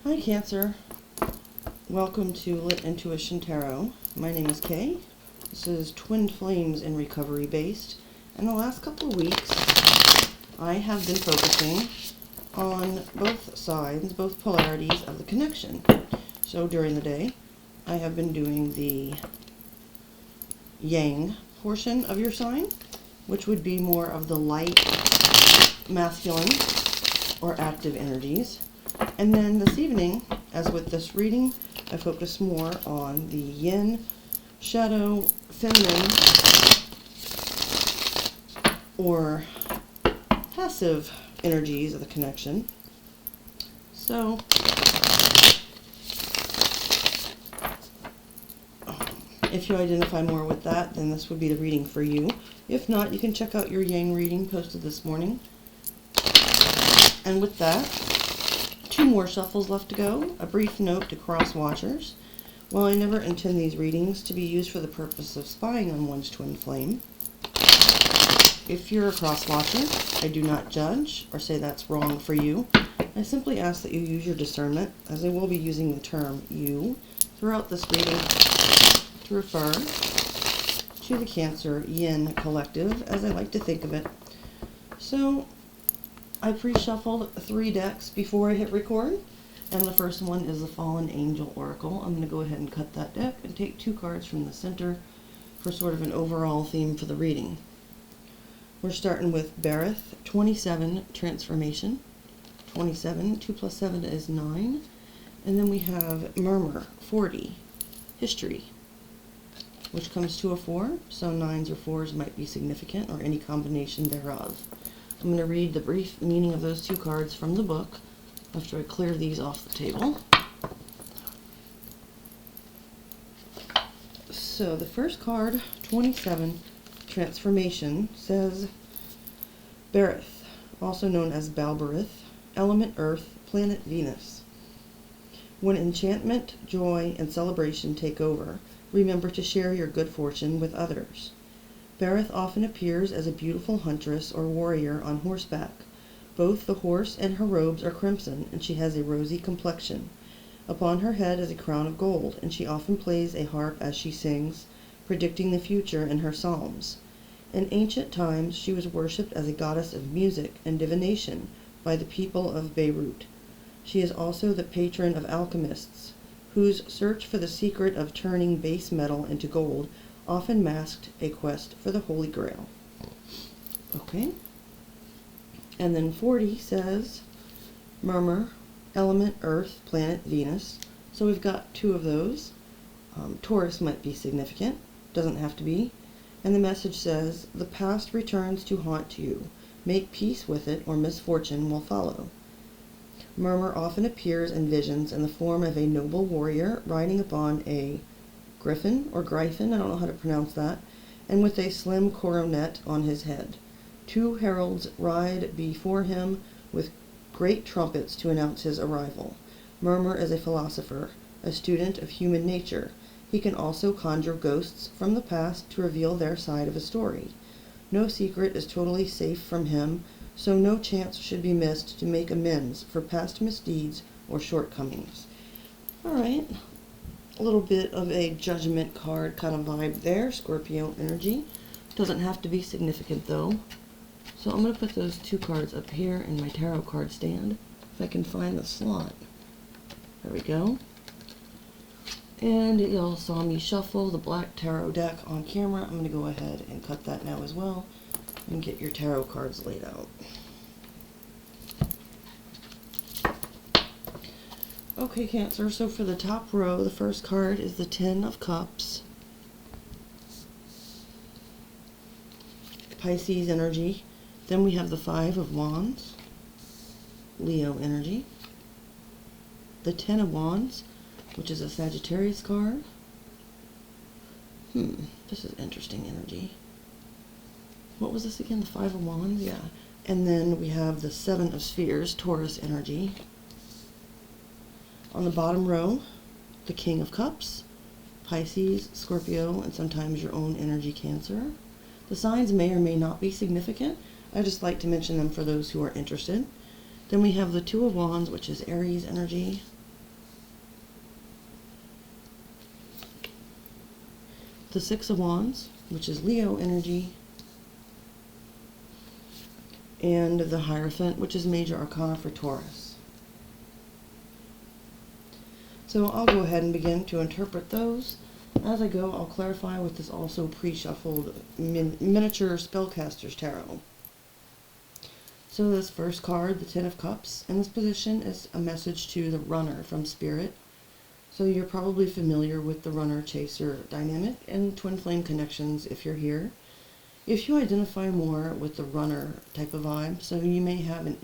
Hi Cancer, welcome to Lit Intuition Tarot. My name is Kay. This is Twin Flames in Recovery based, and the last couple of weeks I have been focusing on both sides, both polarities of the connection. So during the day I have been doing the yang portion of your sign, which would be more of the light masculine or active energies. And then this evening, as with this reading, I focus more on the yin, shadow, feminine, or passive energies of the connection. So, if you identify more with that, then this would be the reading for you. If not, you can check out your yang reading posted this morning. And with that, 2 more shuffles left to go. A brief note to cross watchers. While I never intend these readings to be used for the purpose of spying on one's twin flame, if you're a cross watcher, I do not judge or say that's wrong for you. I simply ask that you use your discernment, as I will be using the term you throughout this reading to refer to the Cancer Yin Collective, as I like to think of it. So, I pre-shuffled 3 decks before I hit record, and the first one is the Fallen Angel Oracle. I'm going to go ahead and cut that deck and take 2 cards from the center for sort of an overall theme for the reading. We're starting with Berith, 27, Transformation. 27, 2 plus 7 is 9. And then we have Murmur, 40, History, which comes to a 4, so 9s or 4s might be significant, or any combination thereof. I'm going to read the brief meaning of those 2 cards from the book after I clear these off the table. So the first card, 27, Transformation, says Berith, also known as Balberith, element Earth, planet Venus. When enchantment, joy, and celebration take over, remember to share your good fortune with others. Berith often appears as a beautiful huntress or warrior on horseback. Both the horse and her robes are crimson, and she has a rosy complexion. Upon her head is a crown of gold, and she often plays a harp as she sings, predicting the future in her psalms. In ancient times, she was worshipped as a goddess of music and divination by the people of Beirut. She is also the patron of alchemists, whose search for the secret of turning base metal into gold often masked a quest for the Holy Grail. Okay. And then 40 says Murmur, element Earth, planet Venus. So we've got 2 of those. Taurus might be significant, doesn't have to be. And the message says, the past returns to haunt you. Make peace with it, or misfortune will follow. Murmur often appears in visions in the form of a noble warrior riding upon a griffin or gryphon, I don't know how to pronounce that, and with a slim coronet on his head. 2 heralds ride before him with great trumpets to announce his arrival. Murmur is a philosopher, a student of human nature. He can also conjure ghosts from the past to reveal their side of a story. No secret is totally safe from him, so no chance should be missed to make amends for past misdeeds or shortcomings. Alright, a little bit of a judgment card kind of vibe there, Scorpio energy. Doesn't have to be significant though. So I'm going to put those 2 cards up here in my tarot card stand, if I can find the slot. There we go. And y'all saw me shuffle the black tarot deck on camera. I'm going to go ahead and cut that now as well, and get your tarot cards laid out. Okay, Cancer, so for the top row, the first card is the 10 of Cups. Pisces energy. Then we have the 5 of Wands. Leo energy. The 10 of Wands, which is a Sagittarius card. This is interesting energy. What was this again? The 5 of Wands? Yeah. And then we have the 7 of Spheres, Taurus energy. On the bottom row, the King of Cups, Pisces, Scorpio, and sometimes your own energy, Cancer. The signs may or may not be significant. I just like to mention them for those who are interested. Then we have the 2 of Wands, which is Aries energy. the Six of Wands, which is Leo energy, and the Hierophant, which is Major Arcana for Taurus. So I'll go ahead and begin to interpret those. As I go, I'll clarify with this also pre-shuffled miniature spellcaster's tarot. So this first card, the Ten of Cups, in this position is a message to the runner from Spirit. So you're probably familiar with the runner-chaser dynamic and twin flame connections if you're here. If you identify more with the runner type of vibe, so you may have an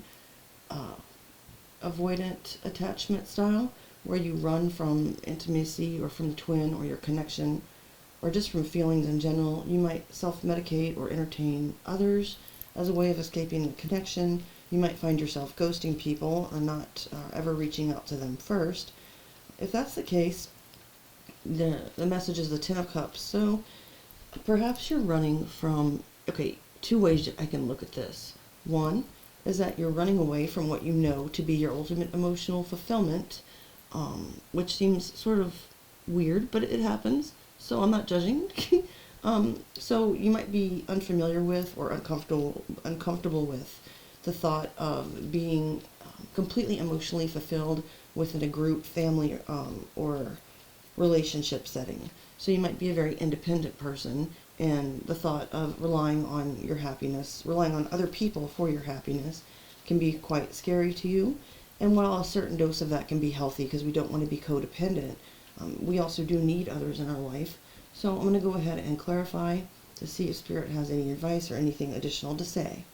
avoidant attachment style where you run from intimacy or from the twin or your connection or just from feelings in general. You might self-medicate or entertain others as a way of escaping the connection. You might find yourself ghosting people or not ever reaching out to them first. If that's the case, the message is the Ten of Cups. So perhaps you're running from, okay, two ways I can look at this. One is that you're running away from what you know to be your ultimate emotional fulfillment, which seems sort of weird, but it happens, so I'm not judging. So you might be unfamiliar with or uncomfortable with the thought of being completely emotionally fulfilled within a group, family, or relationship setting. So you might be a very independent person, and the thought of relying on your happiness, relying on other people for your happiness, can be quite scary to you. And while a certain dose of that can be healthy because we don't want to be codependent, we also do need others in our life. So I'm going to go ahead and clarify to see if Spirit has any advice or anything additional to say.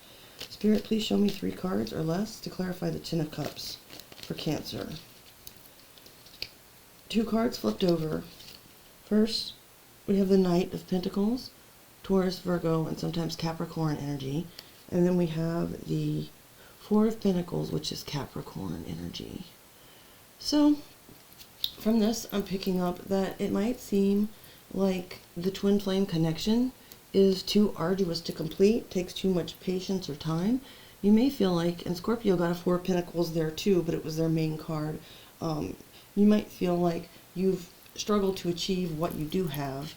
Spirit, please show me 3 cards or less to clarify the Ten of Cups for Cancer. 2 cards flipped over. First, we have the Knight of Pentacles, Taurus, Virgo, and sometimes Capricorn energy. And then we have the Four of Pentacles, which is Capricorn energy. So, from this, I'm picking up that it might seem like the twin flame connection is too arduous to complete, takes too much patience or time. You may feel like, and Scorpio got a Four of Pentacles there too, but it was their main card. You might feel like you've struggled to achieve what you do have.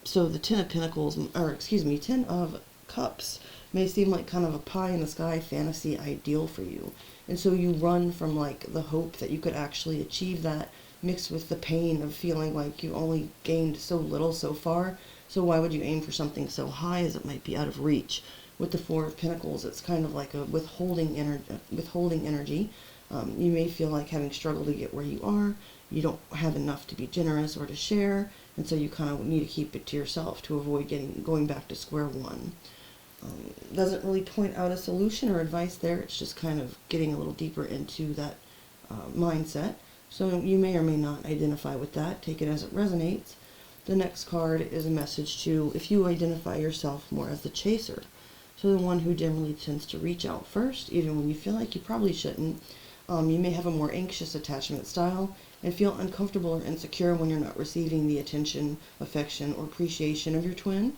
So the Ten of Pentacles, or excuse me, Ten of Cups may seem like kind of a pie in the sky fantasy ideal for you. And so you run from like the hope that you could actually achieve that, mixed with the pain of feeling like you only gained so little so far. So why would you aim for something so high as it might be out of reach? With the Four of Pentacles, it's kind of like a withholding energy. You may feel like having struggled to get where you are, you don't have enough to be generous or to share, and so you kind of need to keep it to yourself to avoid going back to square one. Doesn't really point out a solution or advice there. It's just kind of getting a little deeper into that mindset. So you may or may not identify with that. Take it as it resonates. The next card is a message to, if you identify yourself more as the chaser, so the one who generally tends to reach out first, even when you feel like you probably shouldn't. You may have a more anxious attachment style and feel uncomfortable or insecure when you're not receiving the attention, affection, or appreciation of your twin.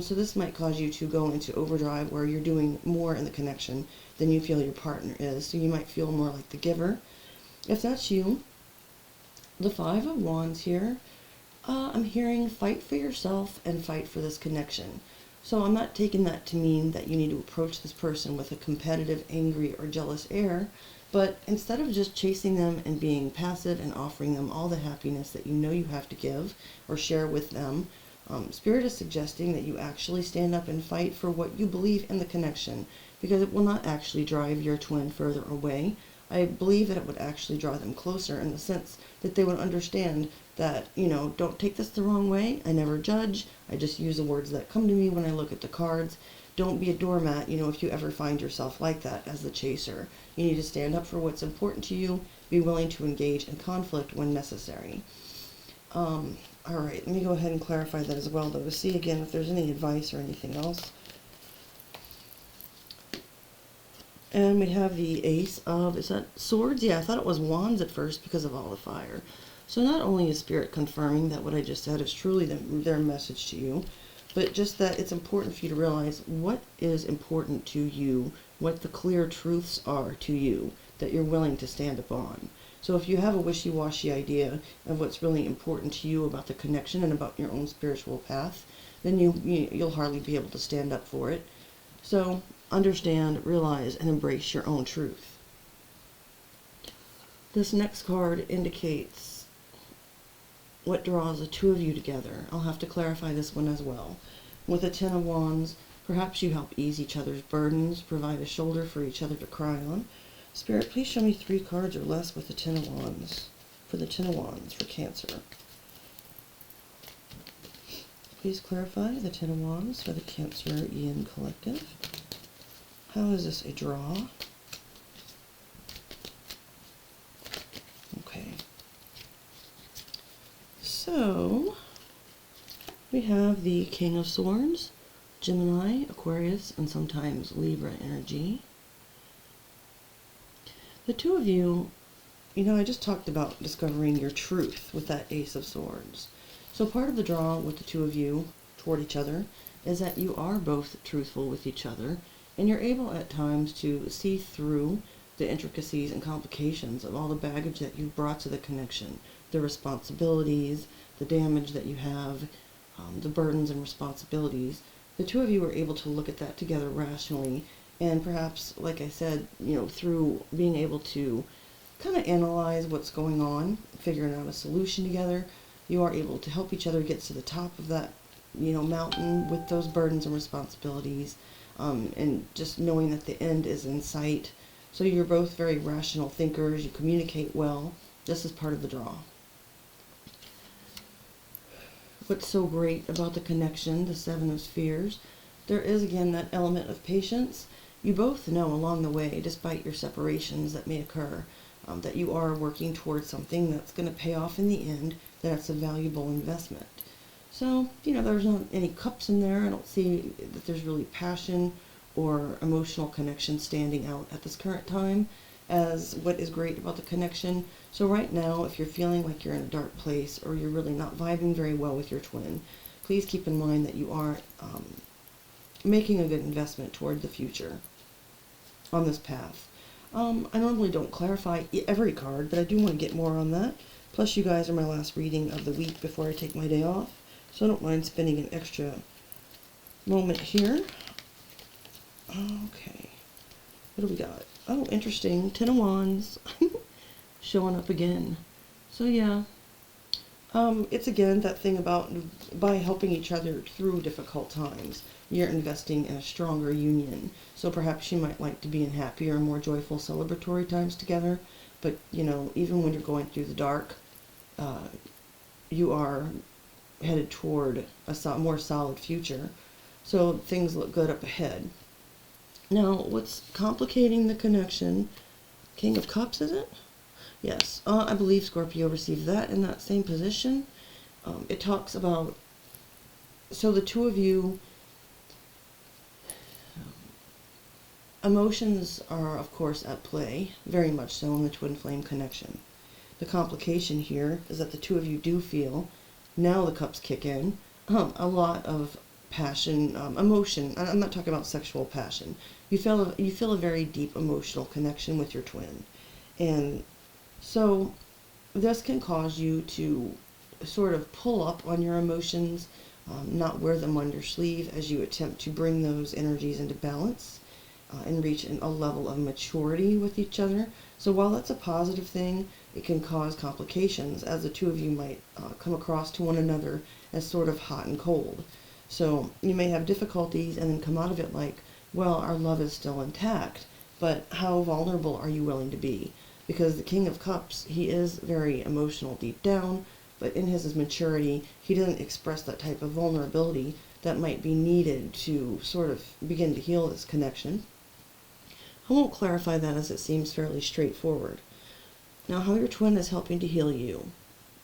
So this might cause you to go into overdrive where you're doing more in the connection than you feel your partner is. So you might feel more like the giver. If that's you, the Five of Wands here, I'm hearing fight for yourself and fight for this connection. So I'm not taking that to mean that you need to approach this person with a competitive, angry, or jealous air, but instead of just chasing them and being passive and offering them all the happiness that you know you have to give or share with them, Spirit is suggesting that you actually stand up and fight for what you believe in the connection, because it will not actually drive your twin further away. I believe that it would actually draw them closer in the sense that they would understand that, don't take this the wrong way. I never judge. I just use the words that come to me when I look at the cards. Don't be a doormat, if you ever find yourself like that as the chaser. You need to stand up for what's important to you, be willing to engage in conflict when necessary. Alright, let me go ahead and clarify that as well, though, to see again if there's any advice or anything else. And we have the Ace of, is that Swords? Yeah, I thought it was Wands at first because of all the fire. So not only is Spirit confirming that what I just said is truly their message to you, but just that it's important for you to realize what is important to you, what the clear truths are to you that you're willing to stand upon. So if you have a wishy-washy idea of what's really important to you about the connection and about your own spiritual path, then you'll hardly be able to stand up for it. So understand, realize, and embrace your own truth. This next card indicates what draws the two of you together. I'll have to clarify this one as well. With the Ten of Wands, perhaps you help ease each other's burdens, provide a shoulder for each other to cry on. Spirit, please show me 3 cards or less with the Ten of Wands. For the Ten of Wands for Cancer. Please clarify the Ten of Wands for the Cancerian collective. How is this a draw? Okay. So, we have the King of Swords, Gemini, Aquarius, and sometimes Libra energy. The two of you, I just talked about discovering your truth with that Ace of Swords. So part of the draw with the two of you toward each other is that you are both truthful with each other, and you're able at times to see through the intricacies and complications of all the baggage that you've brought to the connection, the responsibilities, the damage that you have, the burdens and responsibilities. The two of you are able to look at that together rationally, and perhaps, like I said, through being able to kind of analyze what's going on, figuring out a solution together, you are able to help each other get to the top of that, mountain with those burdens and responsibilities, and just knowing that the end is in sight. So you're both very rational thinkers, you communicate well. This is part of the draw. What's so great about the connection, the Seven of Spheres, there is again that element of patience. You both know along the way, despite your separations that may occur, that you are working towards something that's going to pay off in the end, that it's a valuable investment. So, there's not any cups in there. I don't see that there's really passion or emotional connection standing out at this current time as what is great about the connection. So right now, if you're feeling like you're in a dark place or you're really not vibing very well with your twin, please keep in mind that you are making a good investment toward the future on this path. I normally don't clarify every card, but I do want to get more on that. Plus, you guys are my last reading of the week before I take my day off, so I don't mind spending an extra moment here. Okay, what do we got? Oh, interesting. Ten of Wands showing up again. So yeah, it's again that thing about by helping each other through difficult times, you're investing in a stronger union. So perhaps you might like to be in happier, more joyful, celebratory times together. But, even when you're going through the dark, you are headed toward a more solid future. So things look good up ahead. Now, what's complicating the connection? King of Cups, is it? Yes, I believe Scorpio received that in that same position. It talks about, so the two of you, emotions are, of course, at play, very much so in the twin flame connection. The complication here is that the two of you do feel, now the cups kick in, a lot of passion, emotion. I'm not talking about sexual passion. You feel a very deep emotional connection with your twin. And so this can cause you to sort of pull up on your emotions, not wear them on your sleeve as you attempt to bring those energies into balance. And reach a level of maturity with each other. So while that's a positive thing, it can cause complications as the two of you might come across to one another as sort of hot and cold. So you may have difficulties and then come out of it like, well, our love is still intact, but how vulnerable are you willing to be? Because the King of Cups, he is very emotional deep down, but in his maturity, he doesn't express that type of vulnerability that might be needed to sort of begin to heal this connection. I won't clarify that as it seems fairly straightforward. Now, how your twin is helping to heal you.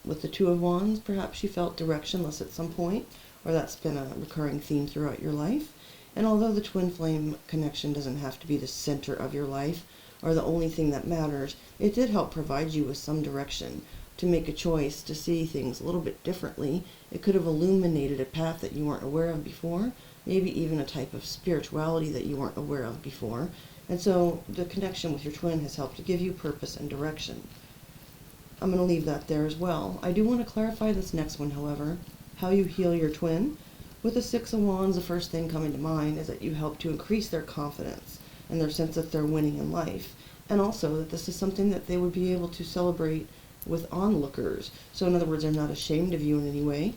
With the Two of Wands, perhaps you felt directionless at some point, or that's been a recurring theme throughout your life. And although the twin flame connection doesn't have to be the center of your life, or the only thing that matters, it did help provide you with some direction to make a choice to see things a little bit differently. It could have illuminated a path that you weren't aware of before, maybe even a type of spirituality that you weren't aware of before. And so the connection with your twin has helped to give you purpose and direction. I'm going to leave that there as well. I do want to clarify this next one, however. How you heal your twin. With the Six of Wands, the first thing coming to mind is that you help to increase their confidence and their sense that they're winning in life. And also that this is something that they would be able to celebrate with onlookers. So in other words, they're not ashamed of you in any way.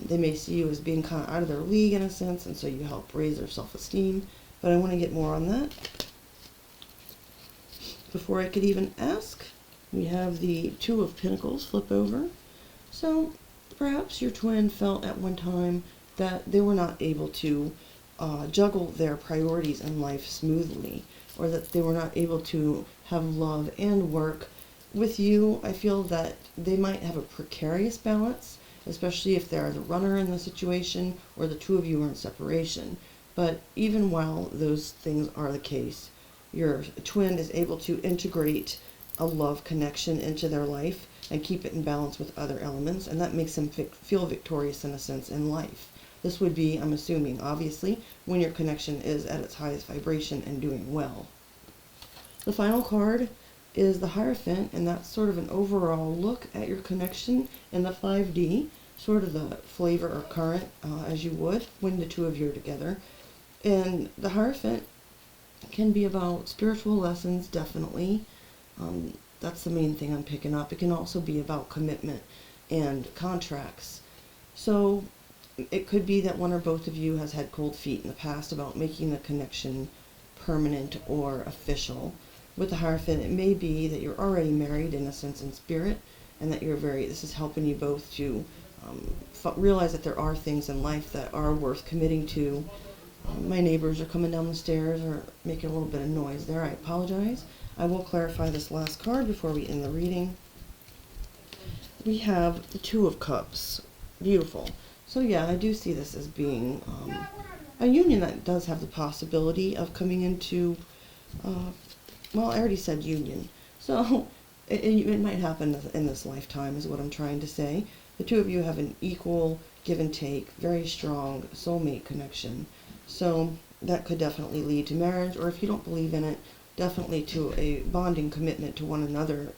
They may see you as being kind of out of their league in a sense, and so you help raise their self-esteem. But I want to get more on that. Before I could even ask, we have the Two of Pentacles flip over. So perhaps your twin felt at one time that they were not able to juggle their priorities in life smoothly, or that they were not able to have love and work. With you, I feel that they might have a precarious balance, especially if they're the runner in the situation or the two of you are in separation. But even while those things are the case, your twin is able to integrate a love connection into their life and keep it in balance with other elements, and that makes them feel victorious in a sense in life. This would be, I'm assuming, obviously, when your connection is at its highest vibration and doing well. The final card is the Hierophant, and that's sort of an overall look at your connection in the 5D, sort of the flavor or current as you would when the two of you are together. And the Hierophant can be about spiritual lessons, definitely. That's the main thing I'm picking up. It can also be about commitment and contracts. So it could be that one or both of you has had cold feet in the past about making the connection permanent or official. With the Hierophant, it may be that you're already married in a sense in spirit, and that this is helping you both to realize that there are things in life that are worth committing to. My neighbors are coming down the stairs or making a little bit of noise there. I apologize. I will clarify this last card before we end the reading. We have the Two of Cups. Beautiful. So yeah, I do see this as being a union that does have the possibility of coming into, well, I already said union. So it might happen in this lifetime is what I'm trying to say. The two of you have an equal give and take, very strong soulmate connection. So that could definitely lead to marriage, or if you don't believe in it, definitely to a bonding commitment to one another.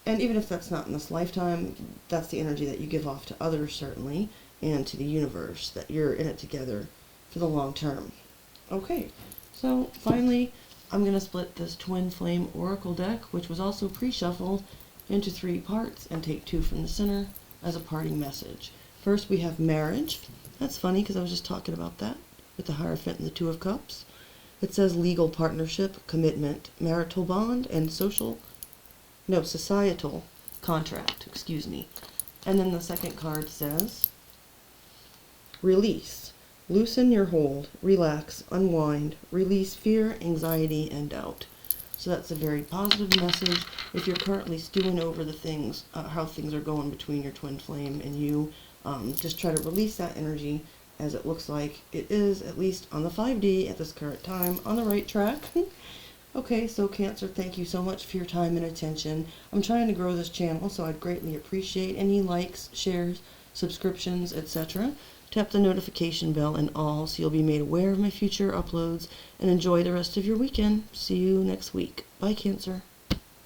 And even if that's not in this lifetime, that's the energy that you give off to others, certainly, and to the universe, that you're in it together for the long term. Okay, so finally, I'm going to split this Twin Flame Oracle deck, which was also pre-shuffled, into 3 parts, and take 2 from the center as a parting message. First, we have marriage. That's funny, because I was just talking about that with the Hierophant and the Two of Cups. It says legal partnership, commitment, marital bond, and societal contract, excuse me. And then the second card says release. Loosen your hold, relax, unwind, release fear, anxiety, and doubt. So that's a very positive message. If you're currently stewing over the things, how things are going between your twin flame and you, just try to release that energy, as it looks like it is, at least on the 5D at this current time, on the right track. Okay, so Cancer, thank you so much for your time and attention. I'm trying to grow this channel, so I'd greatly appreciate any likes, shares, subscriptions, etc. Tap the notification bell and all, so you'll be made aware of my future uploads, and enjoy the rest of your weekend. See you next week. Bye, Cancer.